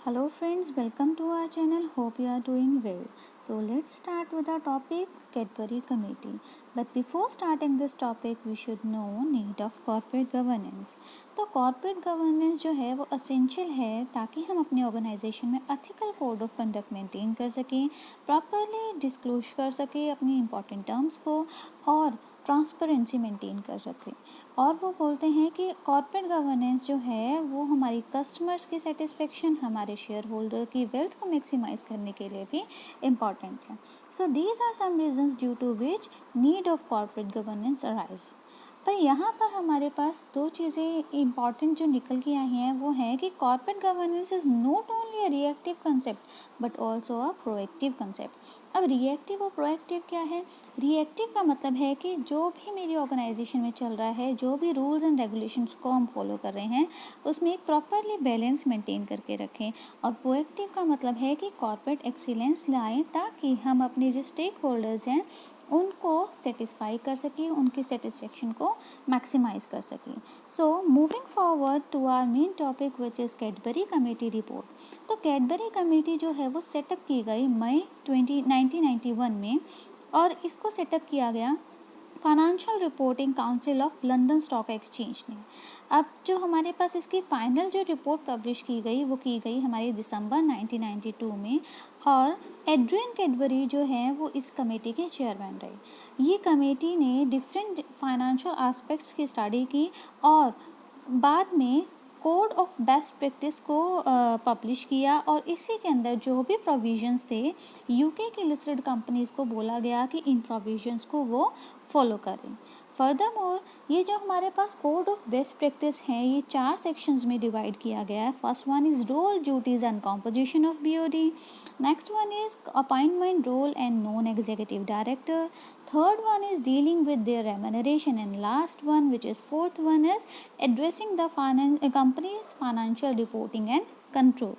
Hello friends, welcome to our channel. Hope you are doing well. So let's start with our topic Cadbury Committee. But before starting this topic, we should know need of corporate governance. तो corporate governance जो है वो essential है ताकि हम अपने organisation में ethical code of conduct maintain कर सकें, properly disclose कर सकें अपनी important terms को और ट्रांसपेरेंसी मेंटेन कर सकें। और वो बोलते हैं कि कॉर्पोरेट गवर्नेंस जो है वो हमारी कस्टमर्स की सेटिस्फेक्शन, हमारे शेयर होल्डर की वेल्थ को मैक्सिमाइज करने के लिए भी इम्पॉर्टेंट है। So these are some reasons due to which need of corporate governance arise. पर यहाँ पर हमारे पास दो चीज़ें इम्पॉर्टेंट जो निकल के आई हैं वो है कि corporate governance is not only a reactive concept but also a proactive concept. अब रिएक्टिव और प्रोएक्टिव क्या है? रिएक्टिव का मतलब है कि जो भी मेरी ऑर्गेनाइजेशन में चल रहा है, जो भी रूल्स एंड रेगुलेशंस को हम फॉलो कर रहे हैं उसमें एक प्रॉपरली बैलेंस मेंटेन करके रखें। और प्रोएक्टिव का मतलब है कि कॉर्पोरेट एक्सीलेंस लाएं ताकि हम अपने जो स्टेक होल्डर्स हैं उनको सेटिस्फाई कर सकें, उनकी सेटिस्फेक्शन को मैक्सिमाइज कर सकें। So moving forward to our main topic which is Cadbury committee report. तो कैडबरी कमेटी जो है वो सेटअप की गई मई 1991 में और इसको सेटअप किया गया financial reporting council of London stock exchange ने। अब जो हमारे पास इसकी फाइनल जो रिपोर्ट पब्लिश की गई वो की गई हमारी दिसंबर 1992 में और एड्रियन कैडबरी जो है वो इस कमेटी के चेयरमैन रहे। ये कमेटी ने डिफरेंट फाइनेंशियल एस्पेक्ट्स की स्टडी की और बाद में कोड ऑफ बेस्ट प्रैक्टिस को पब्लिश किया और इसी के अंदर जो भी प्रोविजंस थे यूके की लिस्टेड कंपनीज को बोला गया कि इन प्रोविजंस को वो फॉलो करें। फर्दरमोर ये जो हमारे पास कोड ऑफ बेस्ट प्रैक्टिस है ये 4 सेक्शंस में डिवाइड किया गया है। First one is role, duties and composition of BOD. Next one is appointment, role and non executive director. Third one is dealing with their remuneration and last one which is fourth one is addressing the company's financial reporting and control।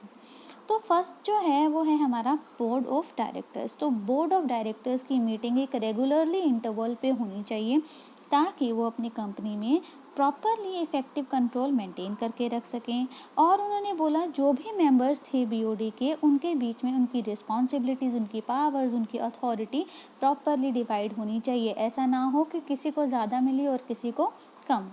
तो first जो है वो है हमारा board of directors. तो board of directors की meeting एक regularly interval पे होनी चाहिए ताकि वो अपनी कंपनी में प्रॉपरली इफ़ेक्टिव कंट्रोल मेंटेन करके रख सकें। और उन्होंने बोला जो भी मेंबर्स थे बीओडी के उनके बीच में उनकी रिस्पॉन्सिबिलिटीज़, उनकी पावर्स, उनकी अथॉरिटी प्रॉपरली डिवाइड होनी चाहिए। ऐसा ना हो कि किसी को ज़्यादा मिली और किसी को कम।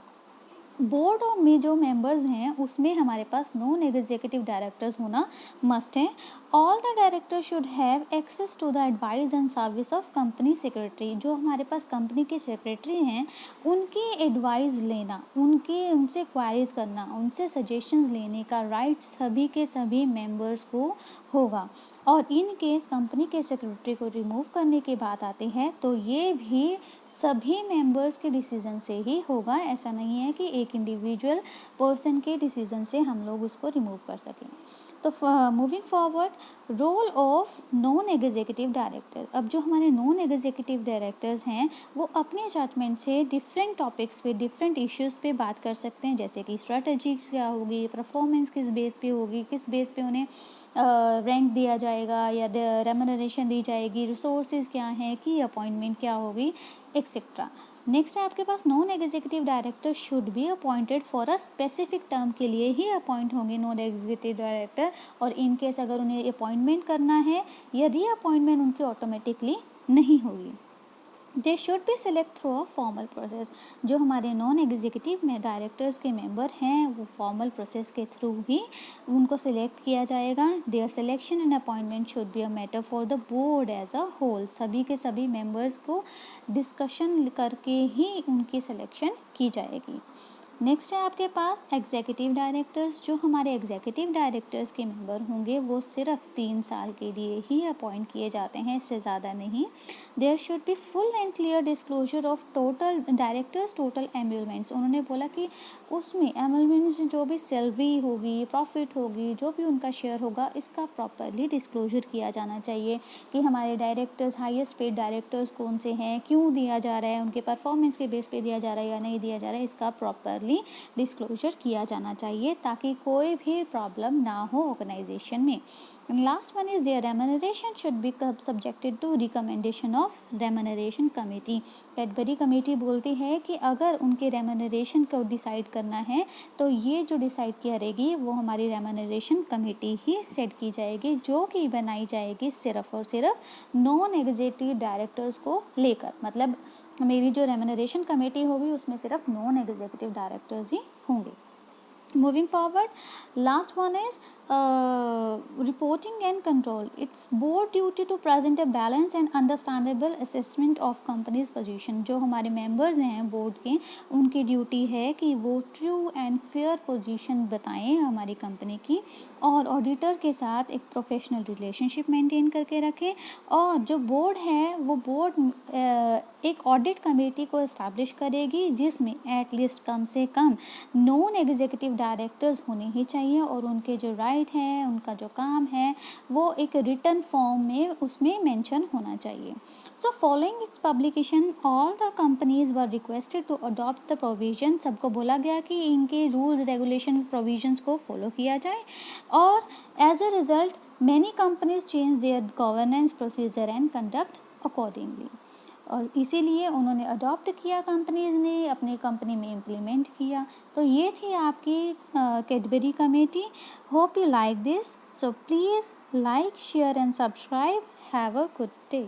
बोर्ड में जो मेंबर्स हैं उसमें हमारे पास नॉन एग्जीक्यूटिव डायरेक्टर्स होना मस्ट है। All the director should have access to the advice and service of company secretary. जो हमारे पास कंपनी के सेक्रेटरी हैं उनकी एडवाइस लेना, उनसे क्वारीज करना, उनसे सजेशंस लेने का राइट सभी के सभी मेंबर्स को होगा। और इन केस कंपनी के सेक्रेटरी को रिमूव करने की बात आती है तो ये भी सभी मेंबर्स के डिसीजन से ही होगा। ऐसा नहीं है कि एक इंडिविजुअल पर्सन के डिसीजन से हम लोग उसको रिमूव कर सकें। तो moving forward, role of non executive director. अब जो हमारे नॉन एग्जीक्यूटिव डायरेक्टर्स हैं वो अपने जजमेंट से डिफरेंट टॉपिक्स पे, डिफरेंट इश्यूज़ पे बात कर सकते हैं, जैसे कि स्ट्रेटजी क्या होगी, परफॉर्मेंस किस बेस पे होगी, किस बेस पे उन्हें रैंक दिया जाएगा या रेम्यूनरेशन दी जाएगी, रिसोर्सेज क्या हैं, की अपॉइंटमेंट क्या होगी, एक्सेट्रा। नेक्स्ट है आपके पास non executive director should be appointed for a specific term के लिए ही अपॉइंट होंगे नॉन एग्जीक्यूटिव डायरेक्टर। और इन केस अगर उन्हें अपॉइंटमेंट करना है या रीअपॉइंटमेंट उनकी ऑटोमेटिकली नहीं होगी। They should be select through a formal process. जो हमारे नॉन एग्जीक्यूटिव में डायरेक्टर्स के मेंबर हैं वो फॉर्मल प्रोसेस के थ्रू ही उनको सिलेक्ट किया जाएगा। Their selection and appointment should be a matter for the board as a whole. सभी के सभी मेंबर्स को डिस्कशन करके ही उनकी सिलेक्शन की जाएगी। नेक्स्ट है आपके पास एग्जीक्यूटिव डायरेक्टर्स। जो हमारे एग्जीक्यूटिव डायरेक्टर्स के मेंबर होंगे वो सिर्फ 3 साल के लिए ही अपॉइंट किए जाते हैं, इससे ज़्यादा नहीं। There should be full and clear disclosure of total directors total emoluments. उन्होंने बोला कि उसमें एम्यूलमेंट्स जो भी सैलरी होगी, प्रॉफिट होगी, जो भी उनका शेयर होगा इसका प्रॉपरली डिस्क्लोजर किया जाना चाहिए कि हमारे डायरेक्टर्स, हाईएस्ट पेड डायरेक्टर्स कौन से हैं, क्यों दिया जा रहा है, उनके परफॉर्मेंस के बेस पे दिया जा रहा है या नहीं दिया जा रहा है, इसका प्रॉपरली रेगुलरली डिस्क्लोजर किया जाना चाहिए ताकि कोई भी प्रॉब्लम ना हो ऑर्गेनाइजेशन में। Last one is their remuneration should be subjected to recommendation of remuneration committee. Cadbury committee बोलती है कि अगर उनके रेम्यूनरेशन को डिसाइड करना है तो ये जो डिसाइड करेगी वो हमारी रेम्यूनरेशन कमेटी ही सेट की जाएगी, जो कि बनाई जाएगी सिर्फ और सिर्फ नॉन एग्जीक्यूटिव डायरेक्टर्स को लेकर। मतलब मेरी जो रेम्यूनरेशन कमेटी होगी उसमें सिर्फ नॉन एग्जीक्यूटिव डायरेक्टर्स ही होंगे। Moving forward, last one is reporting and control. It's board duty to present a balanced and understandable assessment of company's position. जो हमारे members हैं बोर्ड के, उनकी ड्यूटी है कि वो ट्रू एंड फेयर पोजीशन बताएं हमारी कंपनी की, और ऑडिटर के साथ एक प्रोफेशनल रिलेशनशिप मेंटेन करके रखें। और जो बोर्ड है वो बोर्ड एक ऑडिट कमेटी को इस्टेब्लिश करेगी जिसमें एटलीस्ट कम से कम नॉन एग्जीक्यूटिव डायरेक्टर्स होने ही चाहिए, और उनके जो राइट हैं, उनका जो काम है वो एक रिटन फॉर्म में उसमें मेंशन होना चाहिए। So following its publication all the companies were requested to adopt the provision. सबको बोला गया कि इनके रूल्स रेगुलेशन प्रोविजंस को फॉलो किया जाए, और as a result many companies change their governance procedure and conduct accordingly. और इसीलिए उन्होंने अडॉप्ट किया, कंपनीज ने अपनी कंपनी में इम्प्लीमेंट किया। तो ये थी आपकी Cadbury committee. Hope you like this, so please like, share and subscribe. Have a good day.